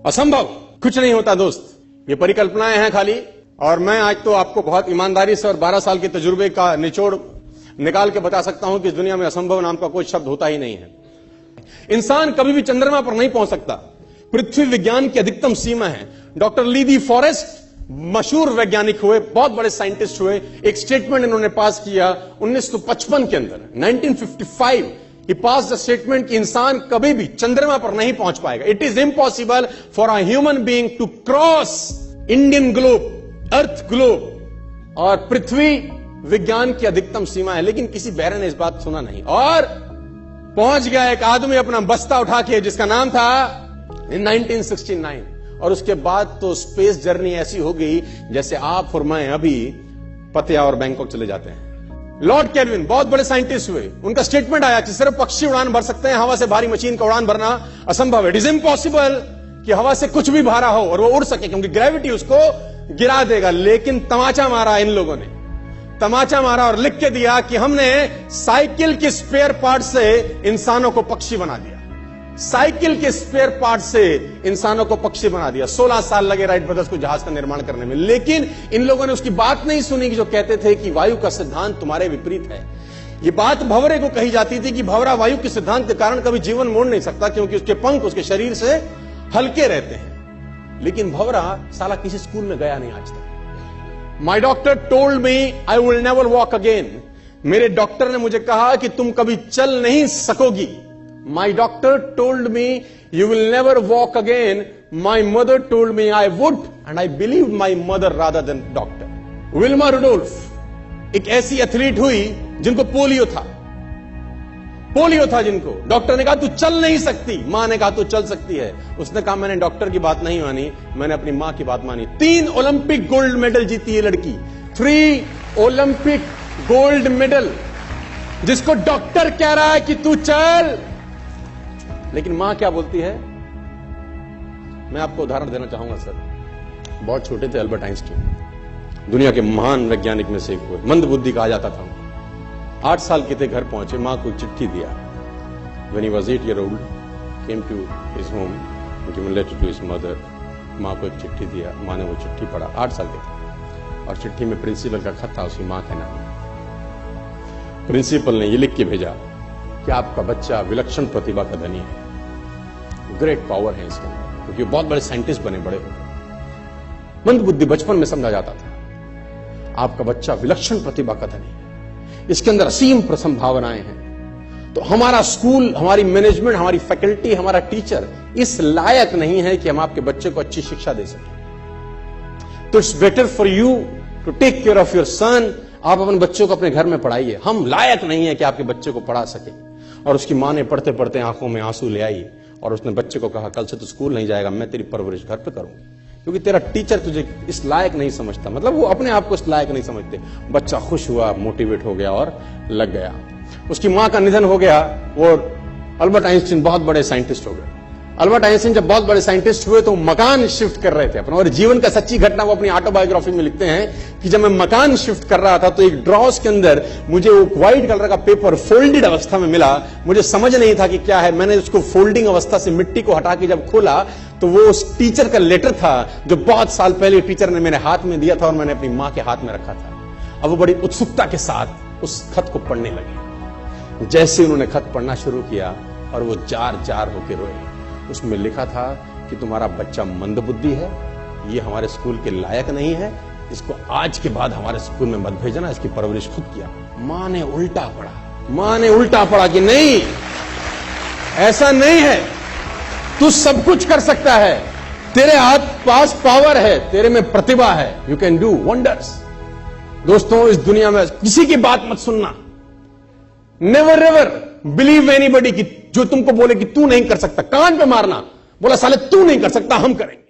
असंभव कुछ नहीं होता दोस्त, ये परिकल्पनाएं हैं खाली। और मैं आज तो आपको बहुत ईमानदारी से और 12 साल के तजुर्बे का निचोड़ निकाल के बता सकता हूं कि इस दुनिया में असंभव नाम का कोई शब्द होता ही नहीं है। इंसान कभी भी चंद्रमा पर नहीं पहुंच सकता, पृथ्वी विज्ञान की अधिकतम सीमा है। डॉक्टर ली फॉरेस्ट मशहूर वैज्ञानिक हुए, बहुत बड़े साइंटिस्ट हुए, एक स्टेटमेंट इन्होंने पास किया 1955 के अंदर, 1955 ही पास द स्टेटमेंट कि इंसान कभी भी चंद्रमा पर नहीं पहुंच पाएगा। It is impossible for a human being to cross Indian globe, earth globe. और पृथ्वी विज्ञान की अधिकतम सीमा है, लेकिन किसी बहरे ने इस बात सुना नहीं। और पहुंच गया एक आदमी अपना बस्ता उठा के, जिसका नाम था इन 1969। और उसके बाद तो स्पेस जर्नी ऐसी हो गई जैसे आप और मैं अभी पतिया और बैंकॉक चले जाते हैं। लॉर्ड केल्विन बहुत बड़े साइंटिस्ट हुए, उनका स्टेटमेंट आया कि सिर्फ पक्षी उड़ान भर सकते हैं, हवा से भारी मशीन का उड़ान भरना असंभव है। इट इज इम्पॉसिबल कि हवा से कुछ भी भारा हो और वो उड़ सके, क्योंकि ग्रेविटी उसको गिरा देगा। लेकिन तमाचा मारा इन लोगों ने, तमाचा मारा और लिख के दिया कि हमने साइकिल के स्पेयर पार्ट से इंसानों को पक्षी बना दिया। साइकिल के स्पेयर पार्ट से इंसानों को पक्षी बना दिया। 16 साल लगे राइट ब्रदर्स को जहाज का निर्माण करने में, लेकिन इन लोगों ने उसकी बात नहीं सुनी कि जो कहते थे कि वायु का सिद्धांत तुम्हारे विपरीत है। ये बात भंवरे को कही जाती थी कि भंवरा वायु के सिद्धांत के कारण कभी जीवन मोड़ नहीं सकता, क्योंकि उसके पंख उसके शरीर से हल्के रहते हैं। लेकिन भंवरा साला किसी स्कूल में गया नहीं आज तक। माई doctor told me I will never walk again. मेरे डॉक्टर ने मुझे कहा कि तुम कभी चल नहीं सकोगी। My doctor told me you will never walk again. My mother told me I would, and I believed my mother rather than doctor. Wilma Rudolph एक ऐसी एथलीट हुई जिनको पोलियो था जिनको डॉक्टर ने कहा तू चल नहीं सकती, मां ने कहा तू चल सकती है। उसने कहा मैंने डॉक्टर की बात नहीं मानी, मैंने अपनी मां की बात मानी। 3 ओलंपिक गोल्ड मेडल जीती है लड़की, 3 ओलंपिक गोल्ड मेडल, जिसको डॉक्टर कह रहा है कि तू चल। लेकिन मां क्या बोलती है? मैं आपको उदाहरण देना चाहूंगा सर। बहुत छोटे थे अल्बर्ट आइंस्टीन, दुनिया के महान वैज्ञानिक में से एक हुए, मंद बुद्धि कहा जाता था। 8 साल के थे, घर पहुंचे, मां को चिट्ठी दिया। When he was 8 years old, came to his home, given letter to his mother. मां को एक चिट्ठी दिया, मां ने वो चिट्ठी पढ़ा। 8 साल के थे और चिट्ठी में प्रिंसिपल का खत था, उसकी मां का नाम। प्रिंसिपल ने ये लिख के भेजा कि आपका बच्चा विलक्षण प्रतिभा का धनी है, ग्रेट पावर है इसके अंदर, क्योंकि बहुत बड़े साइंटिस्ट बने, बड़े हो। मंद बुद्धि बचपन में समझा जाता था। आपका बच्चा विलक्षण प्रतिभा का धनी है, इसके अंदर असीम संभावनाएं हैं। तो हमारा स्कूल, हमारी मैनेजमेंट, हमारी फैकल्टी, हमारा टीचर इस लायक नहीं है कि हम आपके बच्चे को अच्छी शिक्षा दे सकें। तो it's better for you to take care of your son. आप अपने बच्चों को अपने घर में पढ़ाइए, हम लायक नहीं है कि आपके बच्चे को पढ़ा सके। और उसकी मां ने पढ़ते पढ़ते आंखों में आंसू ले आई और उसने बच्चे को कहा कल से तू स्कूल नहीं जाएगा, मैं तेरी परवरिश घर पे करूंगी, क्योंकि तेरा टीचर तुझे इस लायक नहीं समझता। मतलब वो अपने आप को इस लायक नहीं समझते। बच्चा खुश हुआ, मोटिवेट हो गया और लग गया। उसकी मां का निधन हो गया। वो अल्बर्ट आइंस्टीन बहुत बड़े साइंटिस्ट हो गए। अल्बर्ट आइंस्टीन जब बहुत बड़े साइंटिस्ट हुए तो मकान शिफ्ट कर रहे थे अपना, और जीवन का सच्ची घटना वो अपनी ऑटोबायोग्राफी में लिखते हैं कि जब मैं मकान शिफ्ट कर रहा था तो एक ड्रॉस के अंदर मुझे वो व्हाइट कलर का पेपर फोल्डेड अवस्था में मिला। मुझे समझ नहीं था कि क्या है। मैंने उसको फोल्डिंग अवस्था से मिट्टी को हटा के जब खोला तो वो उस टीचर का लेटर था जो बहुत साल पहले टीचर ने मेरे हाथ में दिया था और मैंने अपनी मां के हाथ में रखा था। अब वो बड़ी उत्सुकता के साथ उस खत को पढ़ने लगे। जैसे उन्होंने खत पढ़ना शुरू किया और वो जार जार होकर रोए। उसमें लिखा था कि तुम्हारा बच्चा मंदबुद्धि है, ये हमारे स्कूल के लायक नहीं है, इसको आज के बाद हमारे स्कूल में मत भेजना, इसकी परवरिश खुद किया। मां ने उल्टा पढ़ा, मां ने उल्टा पढ़ा कि नहीं, ऐसा नहीं है, तू सब कुछ कर सकता है, तेरे हाथ पास पावर है, तेरे में प्रतिभा है, यू कैन डू वंडर्स। दोस्तों, इस दुनिया में किसी की बात मत सुनना। नेवर एवर बिलीव एनीबॉडी कि जो तुमको बोले कि तू नहीं कर सकता, कान पे मारना, बोला साले तू नहीं कर सकता, हम करेंगे।